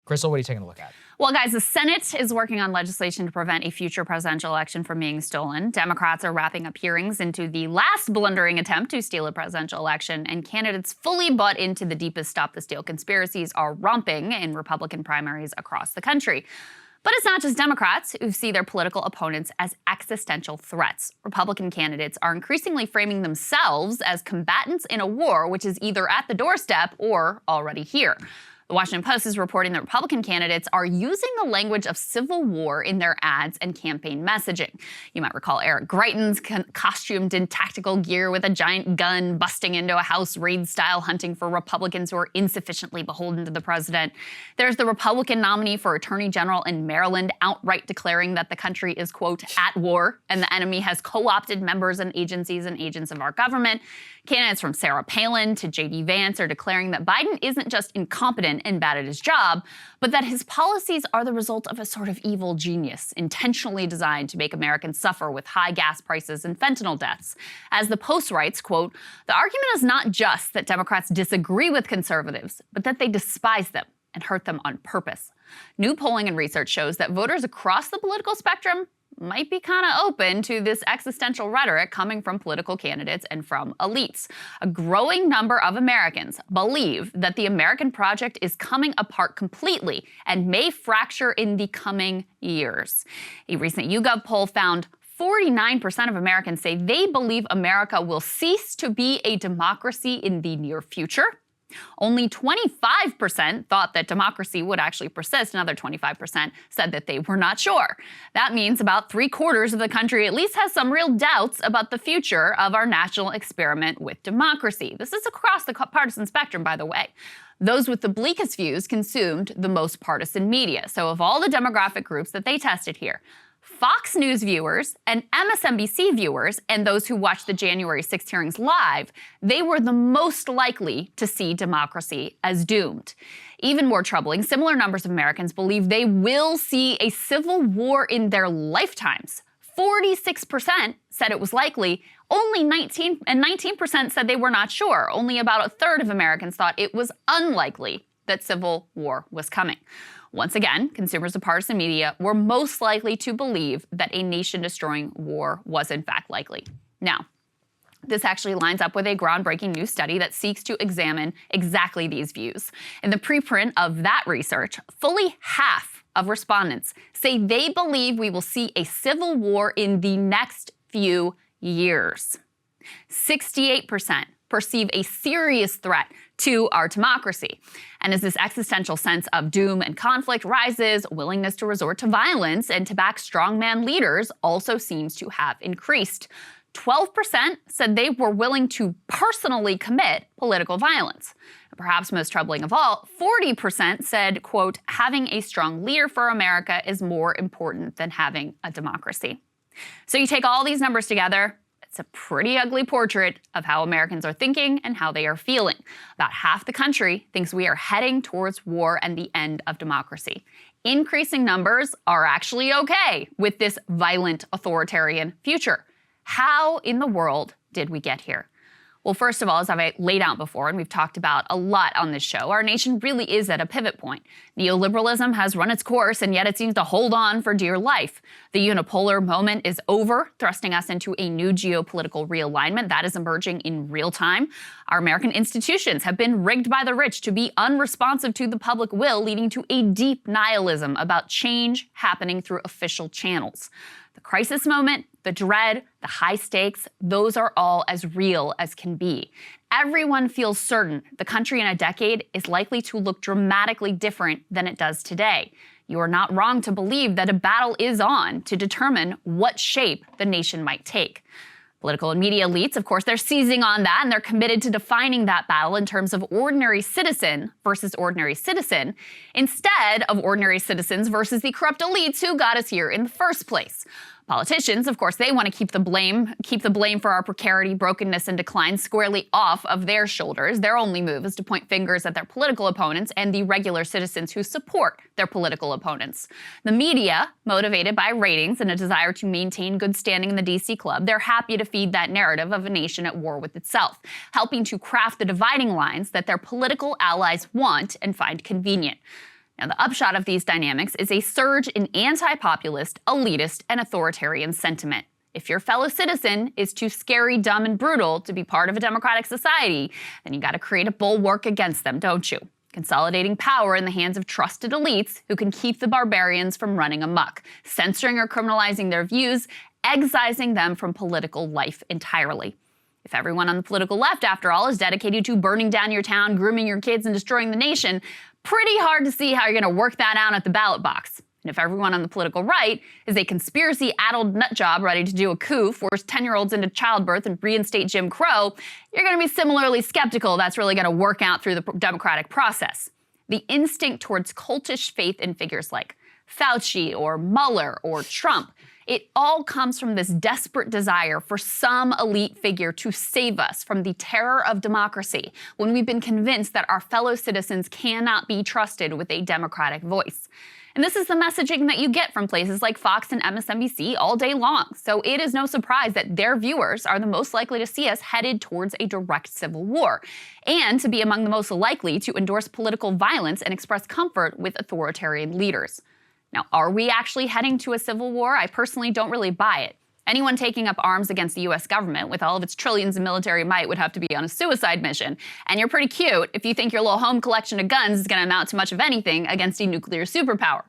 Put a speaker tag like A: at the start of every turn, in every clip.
A: Krystal, what are you taking a look at?
B: Well, guys, the Senate is working on legislation to prevent a future presidential election from being stolen. Democrats are wrapping up hearings into the last blundering attempt to steal a presidential election, and candidates fully bought into the deepest Stop the Steal conspiracies are romping in Republican primaries across the country. But it's not just Democrats who see their political opponents as existential threats. Republican candidates are increasingly framing themselves as combatants in a war which is either at the doorstep or already here. The Washington Post is reporting that Republican candidates are using the language of civil war in their ads and campaign messaging. You might recall Eric Greitens costumed in tactical gear with a giant gun busting into a house raid-style hunting for Republicans who are insufficiently beholden to the president. There's the Republican nominee for Attorney General in Maryland outright declaring that the country is, quote, at war, and the enemy has co-opted members and agencies and agents of our government. Candidates from Sarah Palin to J.D. Vance are declaring that Biden isn't just incompetent and bad at his job, but that his policies are the result of a sort of evil genius, intentionally designed to make Americans suffer with high gas prices and fentanyl deaths. As the Post writes, quote, the argument is not just that Democrats disagree with conservatives, but that they despise them and hurt them on purpose. New polling and research shows that voters across the political spectrum might be kind of open to this existential rhetoric coming from political candidates and from elites. A growing number of Americans believe that the American project is coming apart completely and may fracture in the coming years. A recent YouGov poll found 49% of Americans say they believe America will cease to be a democracy in the near future. Only 25% thought that democracy would actually persist. Another 25% said that they were not sure. That means about 3/4 of the country at least has some real doubts about the future of our national experiment with democracy. This is across the partisan spectrum, by the way. Those with the bleakest views consumed the most partisan media. So of all the demographic groups that they tested here, Fox News viewers and MSNBC viewers and those who watched the January 6th hearings live, they were the most likely to see democracy as doomed. Even more troubling, similar numbers of Americans believe they will see a civil war in their lifetimes. 46% said it was likely. Only 19% said they were not sure. Only about a third of Americans thought it was unlikely that civil war was coming. Once again, consumers of partisan media were most likely to believe that a nation-destroying war was in fact likely. Now, this actually lines up with a groundbreaking new study that seeks to examine exactly these views. In the preprint of that research, fully half of respondents say they believe we will see a civil war in the next few years. 68% perceive a serious threat to our democracy. And as this existential sense of doom and conflict rises, willingness to resort to violence and to back strongman leaders also seems to have increased. 12% said they were willing to personally commit political violence. And perhaps most troubling of all, 40% said, quote, having a strong leader for America is more important than having a democracy. So you take all these numbers together, it's a pretty ugly portrait of how Americans are thinking and how they are feeling. About half the country thinks we are heading towards war and the end of democracy. Increasing numbers are actually okay with this violent authoritarian future. How in the world did we get here? Well, first of all, as I've laid out before, and we've talked about a lot on this show, our nation really is at a pivot point. Neoliberalism has run its course, and yet it seems to hold on for dear life. The unipolar moment is over, thrusting us into a new geopolitical realignment that is emerging in real time. Our American institutions have been rigged by the rich to be unresponsive to the public will, leading to a deep nihilism about change happening through official channels. The crisis moment, the dread, the high stakes, those are all as real as can be. Everyone feels certain the country in a decade is likely to look dramatically different than it does today. You are not wrong to believe that a battle is on to determine what shape the nation might take. Political and media elites, of course, they're seizing on that, and they're committed to defining that battle in terms of ordinary citizen versus ordinary citizen, instead of ordinary citizens versus the corrupt elites who got us here in the first place. Politicians, of course, they want to keep the blame for our precarity, brokenness, and decline squarely off of their shoulders. Their only move is to point fingers at their political opponents and the regular citizens who support their political opponents. The media, motivated by ratings and a desire to maintain good standing in the DC club, they're happy to feed that narrative of a nation at war with itself, helping to craft the dividing lines that their political allies want and find convenient. Now, the upshot of these dynamics is a surge in anti-populist, elitist, and authoritarian sentiment. If your fellow citizen is too scary, dumb, and brutal to be part of a democratic society, then you gotta create a bulwark against them, don't you? Consolidating power in the hands of trusted elites who can keep the barbarians from running amok, censoring or criminalizing their views, excising them from political life entirely. If everyone on the political left, after all, is dedicated to burning down your town, grooming your kids, and destroying the nation, pretty hard to see how you're gonna work that out at the ballot box. And if everyone on the political right is a conspiracy-addled nutjob ready to do a coup, force 10-year-olds into childbirth, and reinstate Jim Crow, you're going to be similarly skeptical that's really going to work out through the democratic process. The instinct towards cultish faith in figures like Fauci or Mueller or Trump, it all comes from this desperate desire for some elite figure to save us from the terror of democracy when we've been convinced that our fellow citizens cannot be trusted with a democratic voice. And this is the messaging that you get from places like Fox and MSNBC all day long. So it is no surprise that their viewers are the most likely to see us headed towards a direct civil war, and to be among the most likely to endorse political violence and express comfort with authoritarian leaders. Now, are we actually heading to a civil war? I personally don't really buy it. Anyone taking up arms against the US government with all of its trillions of military might would have to be on a suicide mission. And you're pretty cute if you think your little home collection of guns is going to amount to much of anything against a nuclear superpower.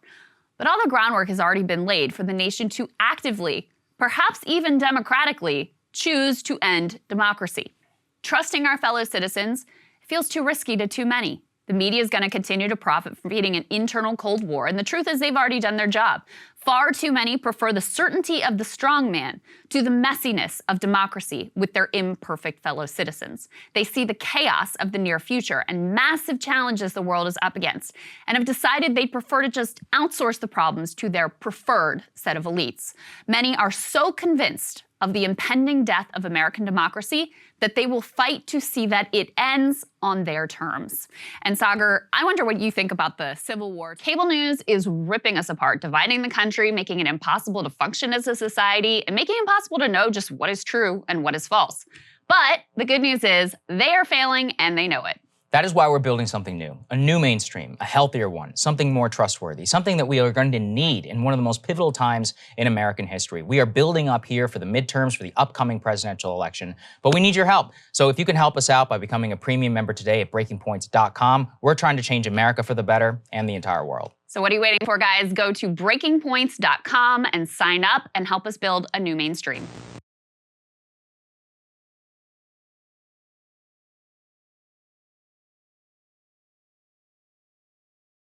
B: But all the groundwork has already been laid for the nation to actively, perhaps even democratically, choose to end democracy. Trusting our fellow citizens feels too risky to too many. The media is going to continue to profit from feeding an internal Cold War, and the truth is they've already done their job. Far too many prefer the certainty of the strong man to the messiness of democracy with their imperfect fellow citizens. They see the chaos of the near future and massive challenges the world is up against, and have decided they'd prefer to just outsource the problems to their preferred set of elites. Many are so convinced of the impending death of American democracy that they will fight to see that it ends on their terms. And Sagar, I wonder what you think about the Civil War. Cable news is ripping us apart, dividing the country, making it impossible to function as a society, and making it impossible to know just what is true and what is false. But the good news is they are failing and they know it.
A: That is why we're building something new, a new mainstream, a healthier one, something more trustworthy, something that we are going to need in one of the most pivotal times in American history. We are building up here for the midterms, for the upcoming presidential election, but we need your help. So if you can help us out by becoming a premium member today at breakingpoints.com, we're trying to change America for the better and the entire world.
B: So what are you waiting for, guys? Go to breakingpoints.com and sign up and help us build a new mainstream.